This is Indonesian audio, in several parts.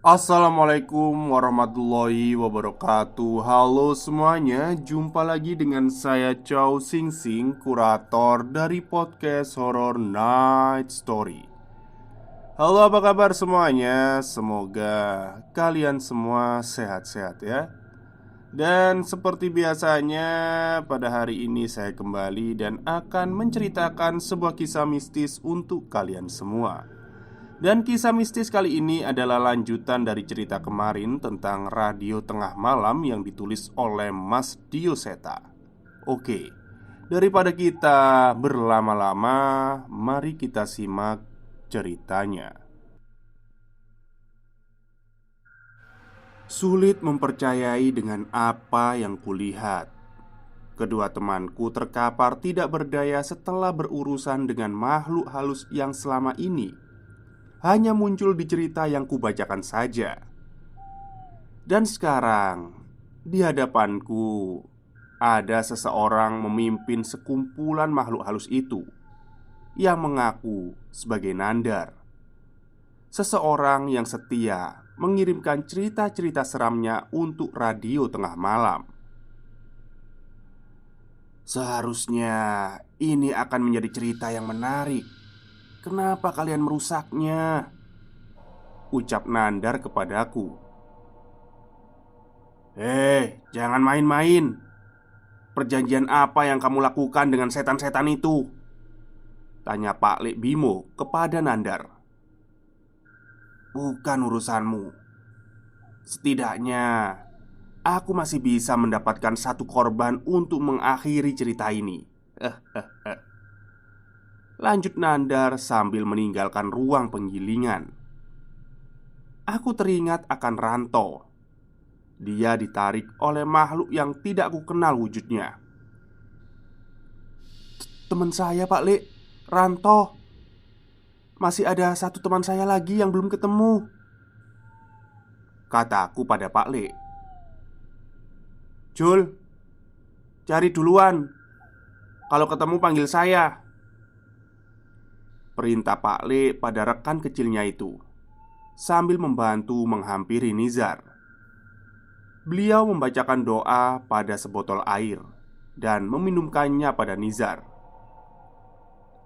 Assalamualaikum warahmatullahi wabarakatuh. Halo semuanya, jumpa lagi dengan saya Chow Sing Sing, kurator dari podcast Horror Night Story. Halo, apa kabar semuanya? Semoga kalian semua sehat-sehat ya. Dan seperti biasanya, pada hari ini saya kembali dan akan menceritakan sebuah kisah mistis untuk kalian semua. Dan kisah mistis kali ini adalah lanjutan dari cerita kemarin tentang radio tengah malam yang ditulis oleh Mas Dioseta. Oke, daripada kita berlama-lama, mari kita simak ceritanya. Sulit mempercayai dengan apa yang kulihat. Kedua temanku terkapar tidak berdaya setelah berurusan dengan makhluk halus yang selama ini hanya muncul di cerita yang kubacakan saja. Dan sekarang, di hadapanku ada seseorang memimpin sekumpulan makhluk halus itu yang mengaku sebagai Nandar. Seseorang yang setia mengirimkan cerita-cerita seramnya untuk radio tengah malam. Seharusnya ini akan menjadi cerita yang menarik. Kenapa kalian merusaknya? Ucap Nandar kepadaku. Jangan main-main. Perjanjian apa yang kamu lakukan dengan setan-setan itu? Tanya Pak Lek Bimo kepada Nandar. Bukan urusanmu. Setidaknya aku masih bisa mendapatkan satu korban untuk mengakhiri cerita ini. Lanjut Nandar sambil meninggalkan ruang penggilingan. Aku teringat akan Ranto. Dia ditarik oleh makhluk yang tidak kukenal wujudnya. Teman saya Pak Lek, Ranto. Masih ada satu teman saya lagi yang belum ketemu, kataku pada Pak Lek. Jul, cari duluan. Kalau ketemu panggil saya, perintah Pak Lek pada rekan kecilnya itu sambil membantu menghampiri Nizar. Beliau membacakan doa pada sebotol air dan meminumkannya pada Nizar.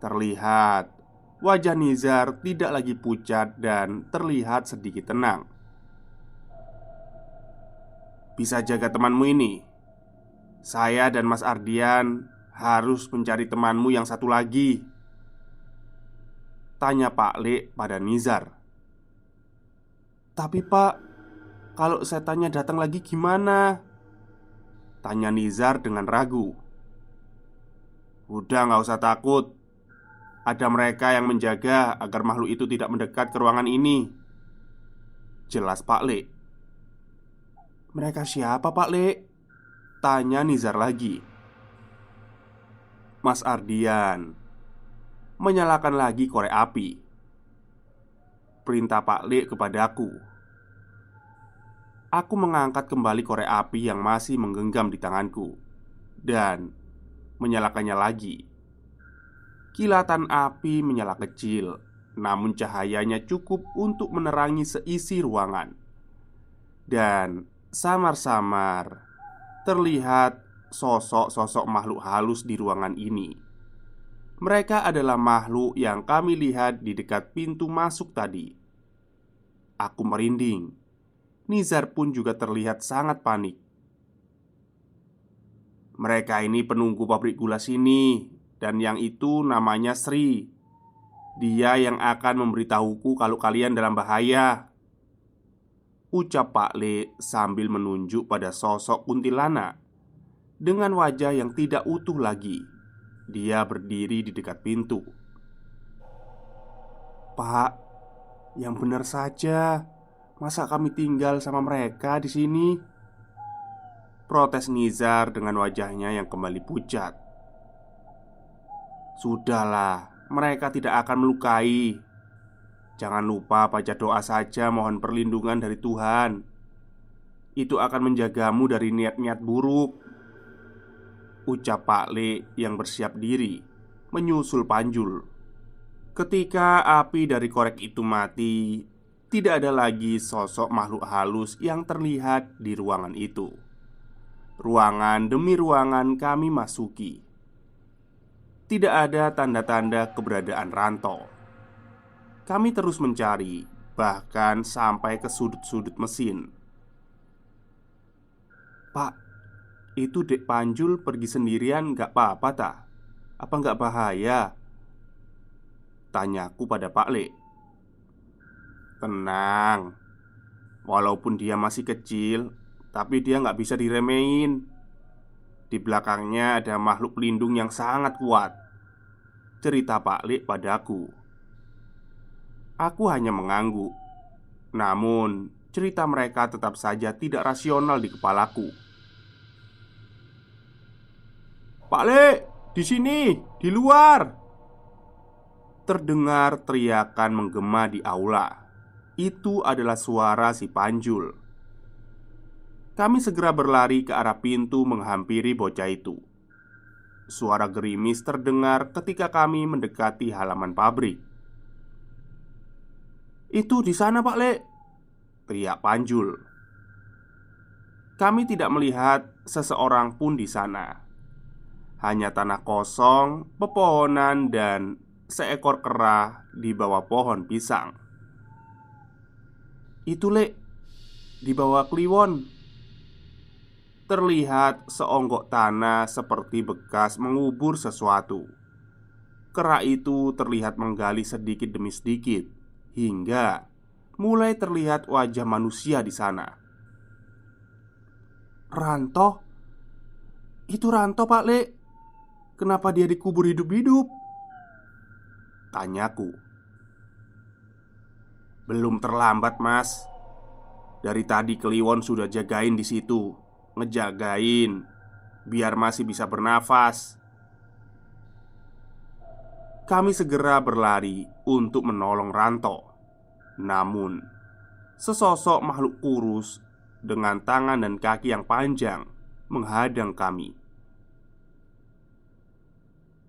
Terlihat wajah Nizar tidak lagi pucat dan terlihat sedikit tenang. Bisa jaga temanmu ini. Saya dan Mas Ardian harus mencari temanmu yang satu lagi, tanya Pak Lek pada Nizar. Tapi Pak, kalau setannya datang lagi gimana? Tanya Nizar dengan ragu. Udah, gak usah takut. Ada mereka yang menjaga agar makhluk itu tidak mendekat ke ruangan ini, jelas Pak Lek. Mereka siapa Pak Lek? Tanya Nizar lagi. Mas Ardian menyalakan lagi korek api. Perintah Pak Lek kepadaku. Aku mengangkat kembali korek api yang masih menggenggam di tanganku dan menyalakannya lagi. Kilatan api menyala kecil, namun cahayanya cukup untuk menerangi seisi ruangan. Dan samar-samar terlihat sosok-sosok makhluk halus di ruangan ini. Mereka adalah makhluk yang kami lihat di dekat pintu masuk tadi. Aku merinding. Nizar pun juga terlihat sangat panik. Mereka ini penunggu pabrik gula sini, dan yang itu namanya Sri. Dia yang akan memberitahuku kalau kalian dalam bahaya, ucap Pak Le sambil menunjuk pada sosok kuntilanak dengan wajah yang tidak utuh lagi. Dia berdiri di dekat pintu. Pak, yang benar saja. Masa kami tinggal sama mereka di sini? Protes Nizar dengan wajahnya yang kembali pucat. Sudahlah, mereka tidak akan melukai. Jangan lupa baca doa saja, mohon perlindungan dari Tuhan. Itu akan menjagamu dari niat-niat buruk, ucap Pak Le yang bersiap diri menyusul Panjul. Ketika api dari korek itu mati, Tidak ada lagi sosok makhluk halus yang terlihat di ruangan itu. Ruangan demi ruangan kami masuki. Tidak ada tanda-tanda keberadaan Ranto. Kami terus mencari, bahkan sampai ke sudut-sudut mesin. "Pak, itu Dek Panjul pergi sendirian gak apa-apa tak? Apa gak bahaya?" tanyaku pada Pak Le. "Tenang, walaupun dia masih kecil, tapi dia gak bisa diremehin. Di belakangnya ada makhluk pelindung yang sangat kuat," cerita Pak Le padaku. Aku hanya mengangguk. Namun, cerita mereka tetap saja tidak rasional di kepalaku. "Pak Le, di sini, di luar!" Terdengar teriakan menggema di aula. Itu adalah suara si Panjul. Kami segera berlari ke arah pintu menghampiri bocah itu. Suara gerimis terdengar ketika kami mendekati halaman pabrik. "Itu di sana, Pak Le," teriak Panjul. Kami tidak melihat seseorang pun di sana. Hanya tanah kosong, pepohonan, dan seekor kera di bawah pohon pisang. "Itu, Le, di bawah kliwon." Terlihat seonggok tanah seperti bekas mengubur sesuatu. Kera itu terlihat menggali sedikit demi sedikit hingga mulai terlihat wajah manusia di sana. "Ranto? Itu Ranto, Pak Le. Kenapa dia dikubur hidup-hidup?" tanyaku. "Belum terlambat, Mas. Dari tadi Kliwon sudah jagain di situ, ngejagain biar masih bisa bernafas." Kami segera berlari untuk menolong Ranto. Namun, sesosok makhluk kurus dengan tangan dan kaki yang panjang menghadang kami.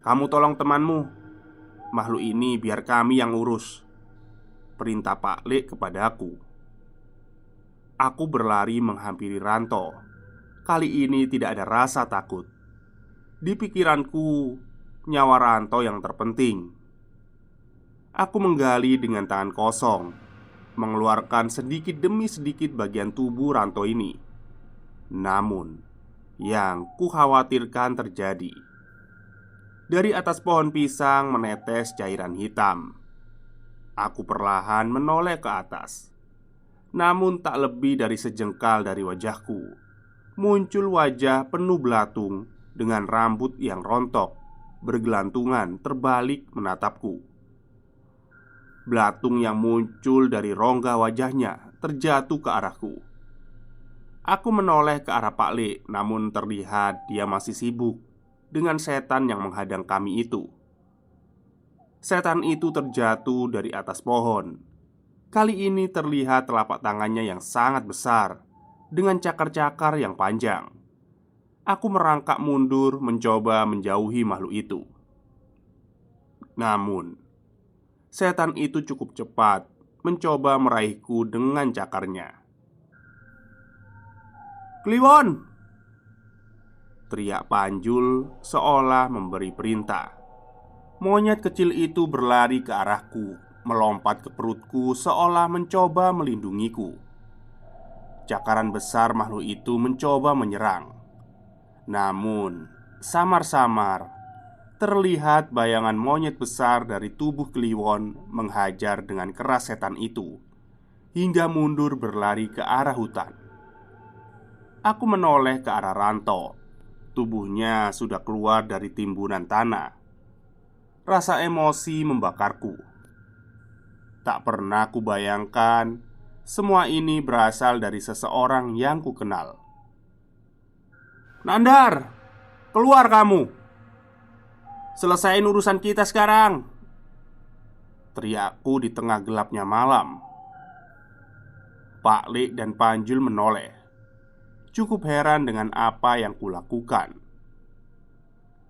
"Kamu tolong temanmu. Makhluk ini biar kami yang urus," perintah Pak Le kepadaku. Aku berlari menghampiri Ranto. Kali ini tidak ada rasa takut. Di pikiranku, nyawa Ranto yang terpenting. Aku menggali dengan tangan kosong, mengeluarkan sedikit demi sedikit bagian tubuh Ranto ini. Namun, yang kukhawatirkan terjadi. Dari atas pohon pisang menetes cairan hitam. Aku perlahan menoleh ke atas. Namun tak lebih dari sejengkal dari wajahku muncul wajah penuh belatung dengan rambut yang rontok, bergelantungan terbalik menatapku. Belatung yang muncul dari rongga wajahnya terjatuh ke arahku. Aku menoleh ke arah Pak Le, namun terlihat dia masih sibuk dengan setan yang menghadang kami itu. Setan itu terjatuh dari atas pohon. Kali ini terlihat telapak tangannya yang sangat besar dengan cakar-cakar yang panjang. Aku merangkak mundur mencoba menjauhi makhluk itu. Namun, setan itu cukup cepat mencoba meraihku dengan cakarnya. "Kliwon!" teriak Panjul seolah memberi perintah. Monyet kecil itu berlari ke arahku, melompat ke perutku seolah mencoba melindungiku. Cakaran besar makhluk itu mencoba menyerang. Namun, samar-samar terlihat bayangan monyet besar dari tubuh Kliwon menghajar dengan keras setan itu hingga mundur berlari ke arah hutan. Aku menoleh ke arah Ranto. Tubuhnya sudah keluar dari timbunan tanah. Rasa emosi membakarku. Tak pernah kubayangkan semua ini berasal dari seseorang yang kukenal. "Nandar, keluar kamu! Selesain urusan kita sekarang!" teriakku di tengah gelapnya malam. Pak Le dan Panjul menoleh, cukup heran dengan apa yang kulakukan.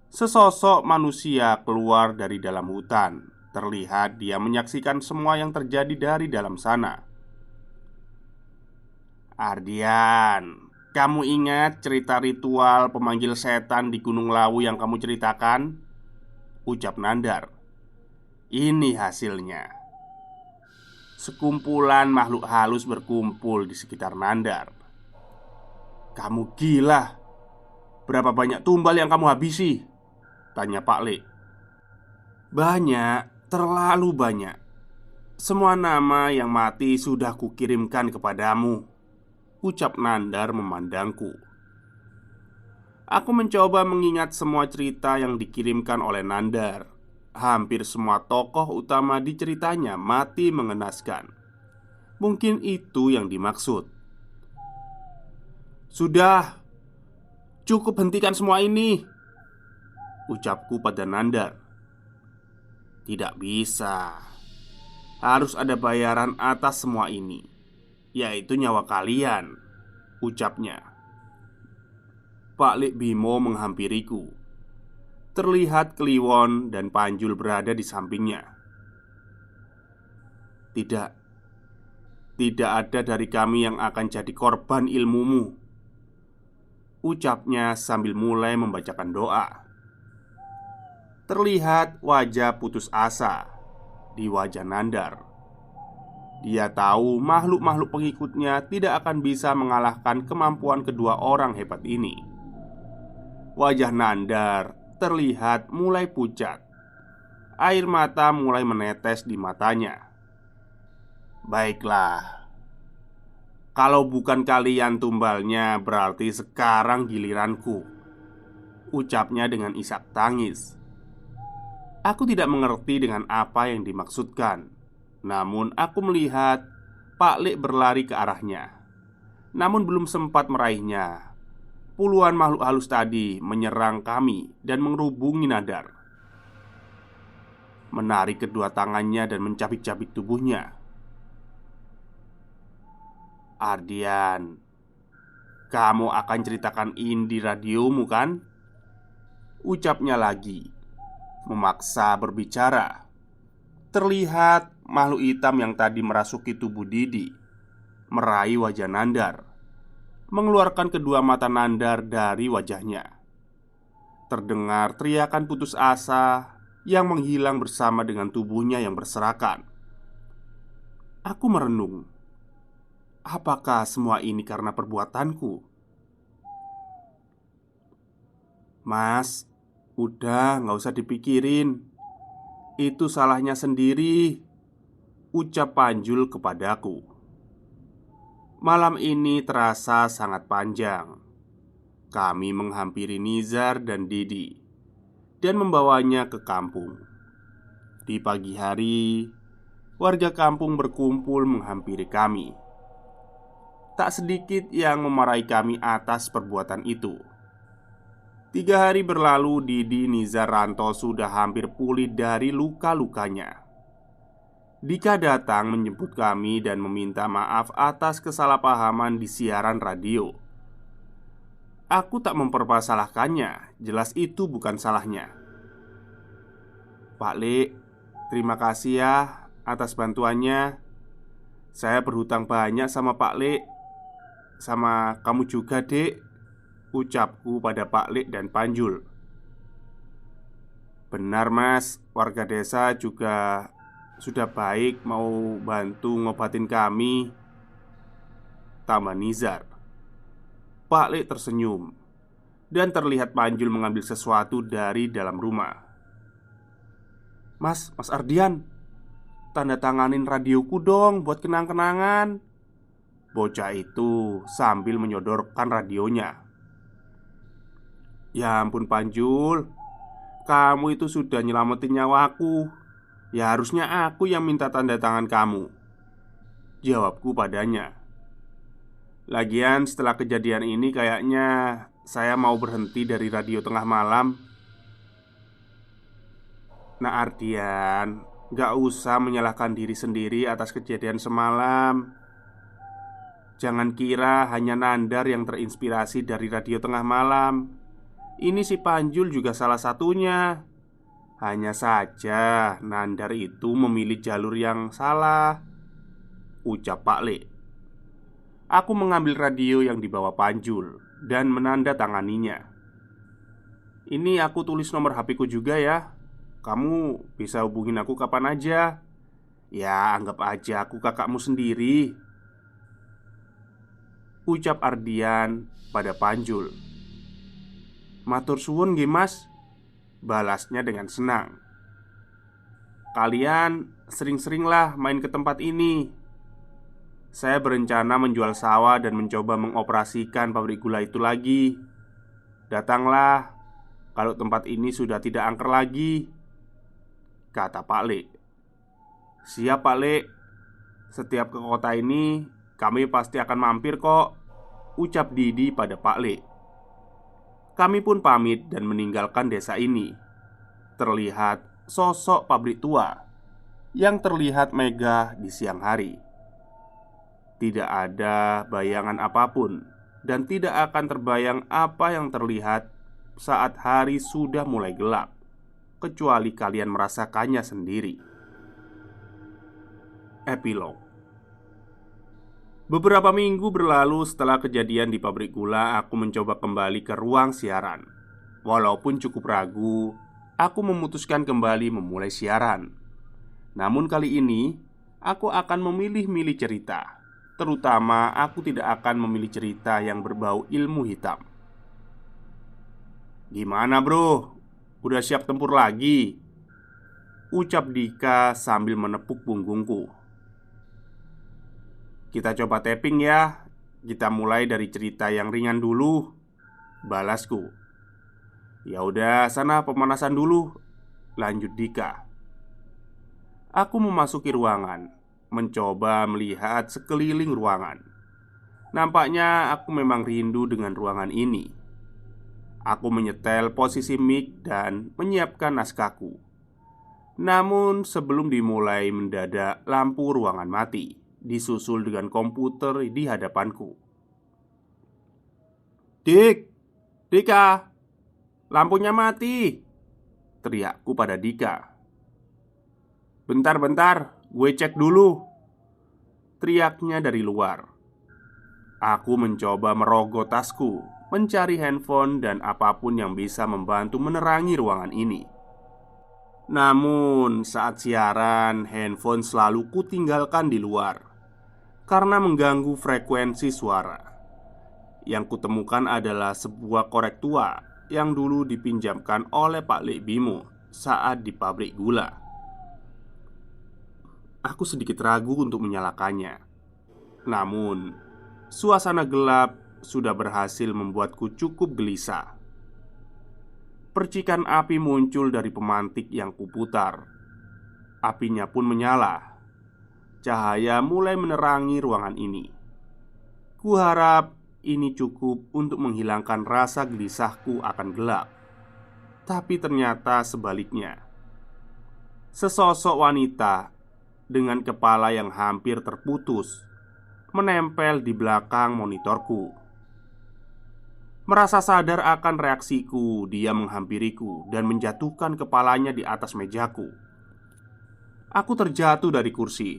Sesosok manusia keluar dari dalam hutan. Terlihat dia menyaksikan semua yang terjadi dari dalam sana. Ardian, kamu ingat cerita ritual pemanggil setan di Gunung Lawu yang kamu ceritakan? Ucap Nandar. Ini hasilnya. Sekumpulan makhluk halus berkumpul di sekitar Nandar. Kamu gila. Berapa banyak tumbal yang kamu habisi? Tanya Pak Le. Banyak, terlalu banyak. Semua nama yang mati sudah kukirimkan kepadamu, ucap Nandar memandangku. Aku mencoba mengingat semua cerita yang dikirimkan oleh Nandar. Hampir semua tokoh utama di ceritanya mati mengenaskan. Mungkin itu yang dimaksud. Sudah, cukup hentikan semua ini, ucapku pada Nandar. Tidak bisa. Harus ada bayaran atas semua ini, yaitu nyawa kalian, ucapnya. Pak Lik Bimo menghampiriku. Terlihat Kliwon dan Panjul berada di sampingnya. Tidak, tidak ada dari kami yang akan jadi korban ilmumu, ucapnya sambil mulai membacakan doa. Terlihat wajah putus asa di wajah Nandar. Dia tahu makhluk-makhluk pengikutnya tidak akan bisa mengalahkan kemampuan kedua orang hebat ini. Wajah Nandar terlihat mulai pucat. Air mata mulai menetes di matanya. Baiklah, kalau bukan kalian tumbalnya, berarti sekarang giliranku, ucapnya dengan isak tangis. Aku tidak mengerti dengan apa yang dimaksudkan. Namun aku melihat Pak Lik berlari ke arahnya. Namun belum sempat meraihnya, puluhan makhluk halus tadi menyerang kami dan mengerubungi Nandar. Menarik kedua tangannya dan mencabik-cabik tubuhnya. Ardian, kamu akan ceritakan ini di radiomu kan? Ucapnya lagi, memaksa berbicara. Terlihat makhluk hitam yang tadi merasuki tubuh Didi meraih wajah Nandar, mengeluarkan kedua mata Nandar dari wajahnya. Terdengar teriakan putus asa yang menghilang bersama dengan tubuhnya yang berserakan. Aku merenung. Apakah semua ini karena perbuatanku? Mas, udah gak usah dipikirin. Itu salahnya sendiri, ucap Panjul kepadaku. Malam ini terasa sangat panjang. Kami menghampiri Nizar dan Didi dan membawanya ke kampung. Di pagi hari, warga kampung berkumpul menghampiri kami. Tak sedikit yang memarahi kami atas perbuatan itu. 3 hari berlalu, Didi Nizar Ranto sudah hampir pulih dari luka-lukanya. Dika datang menjemput kami dan meminta maaf atas kesalahpahaman di siaran radio. Aku tak mempermasalahkannya, jelas itu bukan salahnya. Pak Lik, terima kasih ya atas bantuannya. Saya berhutang banyak sama Pak Lik. Sama kamu juga, Dek, ucapku pada Pak Lik dan Panjul. Benar mas, warga desa juga sudah baik mau bantu ngobatin kami, tambah Nizar. Pak Lik tersenyum dan terlihat Panjul mengambil sesuatu dari dalam rumah. Mas Ardian, tanda tanganin radioku dong buat kenang-kenangan, bocah itu sambil menyodorkan radionya. Ya ampun Panjul, kamu itu sudah nyelamatin nyawaku. Ya harusnya aku yang minta tanda tangan kamu, jawabku padanya. Lagian setelah kejadian ini kayaknya saya mau berhenti dari radio tengah malam. Nah Ardian, gak usah menyalahkan diri sendiri atas kejadian semalam. Jangan kira hanya Nandar yang terinspirasi dari radio tengah malam. Ini si Panjul juga salah satunya. Hanya saja Nandar itu memilih jalur yang salah, ucap Pak Le. Aku mengambil radio yang dibawa Panjul dan menandatanganinya. "Ini aku tulis nomor HP ku juga ya. Kamu bisa hubungin aku kapan aja. Ya, anggap aja aku kakakmu sendiri," ucap Ardian pada Panjul. "Matur suwun nggih Mas," balasnya dengan senang. "Kalian sering-seringlah main ke tempat ini. Saya berencana menjual sawah dan mencoba mengoperasikan pabrik gula itu lagi. Datanglah kalau tempat ini sudah tidak angker lagi," kata Pak Lek. "Siap Pak Lek. Setiap ke kota ini kami pasti akan mampir kok," ucap Didi pada Pak Lek. Kami pun pamit dan meninggalkan desa ini. Terlihat sosok pabrik tua yang terlihat megah di siang hari. Tidak ada bayangan apapun, dan tidak akan terbayang apa yang terlihat saat hari sudah mulai gelap, kecuali kalian merasakannya sendiri. Epilog. Beberapa minggu berlalu setelah kejadian di pabrik gula. Aku mencoba kembali ke ruang siaran. Walaupun cukup ragu, aku memutuskan kembali memulai siaran. Namun kali ini, aku akan memilih-milih cerita. Terutama aku tidak akan memilih cerita yang berbau ilmu hitam. "Gimana bro? Udah siap tempur lagi?" ucap Dika sambil menepuk punggungku. "Kita coba tapping ya. Kita mulai dari cerita yang ringan dulu," balasku. "Ya udah, sana pemanasan dulu," lanjut Dika. Aku memasuki ruangan, mencoba melihat sekeliling ruangan. Nampaknya aku memang rindu dengan ruangan ini. Aku menyetel posisi mic dan menyiapkan naskahku. Namun sebelum dimulai, mendadak lampu ruangan mati, disusul dengan komputer di hadapanku. Dika, lampunya mati," teriakku pada Dika. Bentar, gue cek dulu," teriaknya dari luar. Aku mencoba merogoh tasku, mencari handphone dan apapun yang bisa membantu menerangi ruangan ini. Namun saat siaran, handphone selalu kutinggalkan di luar karena mengganggu frekuensi suara. Yang kutemukan adalah sebuah korek tua yang dulu dipinjamkan oleh Pak Lek Bimo saat di pabrik gula. Aku sedikit ragu untuk menyalakannya. Namun, suasana gelap sudah berhasil membuatku cukup gelisah. Percikan api muncul dari pemantik yang kuputar. Apinya pun menyala. Cahaya mulai menerangi ruangan ini. Kuharap ini cukup untuk menghilangkan rasa gelisahku akan gelap. Tapi ternyata sebaliknya. Sesosok wanita dengan kepala yang hampir terputus menempel di belakang monitorku. Merasa sadar akan reaksiku, dia menghampiriku dan menjatuhkan kepalanya di atas mejaku. Aku terjatuh dari kursi.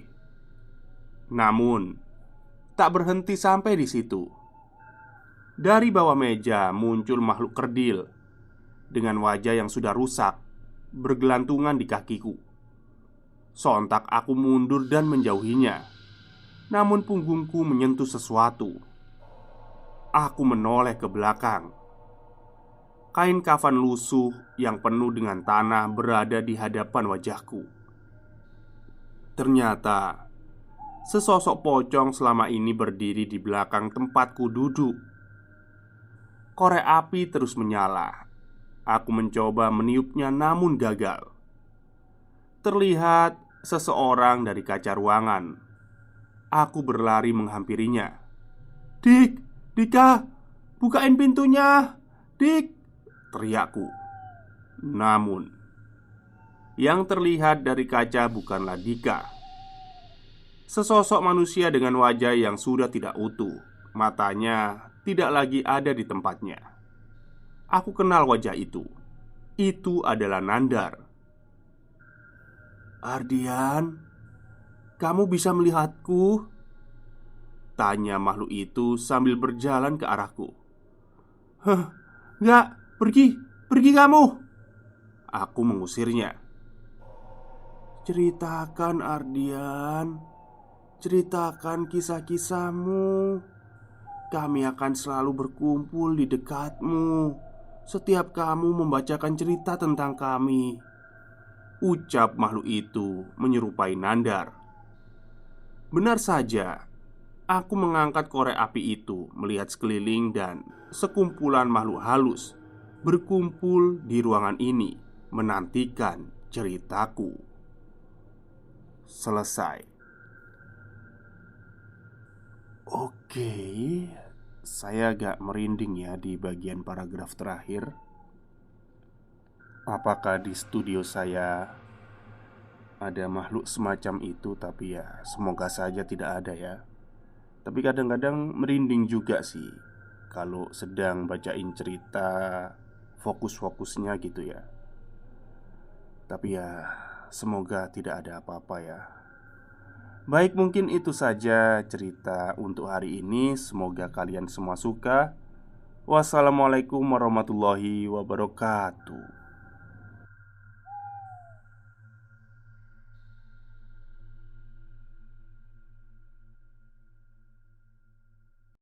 Namun, tak berhenti sampai di situ. Dari bawah meja muncul makhluk kerdil dengan wajah yang sudah rusak, bergelantungan di kakiku. Sontak aku mundur dan menjauhinya. Namun punggungku menyentuh sesuatu. Aku menoleh ke belakang. Kain kafan lusuh yang penuh dengan tanah berada di hadapan wajahku. Ternyata sesosok pocong selama ini berdiri di belakang tempatku duduk. Korek api terus menyala. Aku mencoba meniupnya namun gagal. Terlihat seseorang dari kaca ruangan. Aku berlari menghampirinya. Dika, bukain pintunya, Dik," teriakku. Namun, yang terlihat dari kaca bukanlah Dika. Sesosok manusia dengan wajah yang sudah tidak utuh. Matanya tidak lagi ada di tempatnya. Aku kenal wajah itu. Itu adalah Nandar. "Ardian, kamu bisa melihatku?" tanya makhluk itu sambil berjalan ke arahku. "Hah, enggak, pergi, pergi kamu!" Aku mengusirnya. "Ceritakan, Ardian, ceritakan kisah-kisahmu. Kami akan selalu berkumpul di dekatmu setiap kamu membacakan cerita tentang kami," ucap makhluk itu menyerupai Nandar. Benar saja, aku mengangkat korek api itu, melihat sekeliling dan sekumpulan makhluk halus berkumpul di ruangan ini menantikan ceritaku selesai. Oke, saya agak merinding ya di bagian paragraf terakhir. Apakah di studio saya ada makhluk semacam itu? Tapi ya, semoga saja tidak ada ya. Tapi kadang-kadang merinding juga sih kalau sedang bacain cerita, fokus-fokusnya gitu ya. Tapi ya, semoga tidak ada apa-apa ya. Baik, mungkin itu saja cerita untuk hari ini. Semoga kalian semua suka. Wassalamualaikum warahmatullahi wabarakatuh.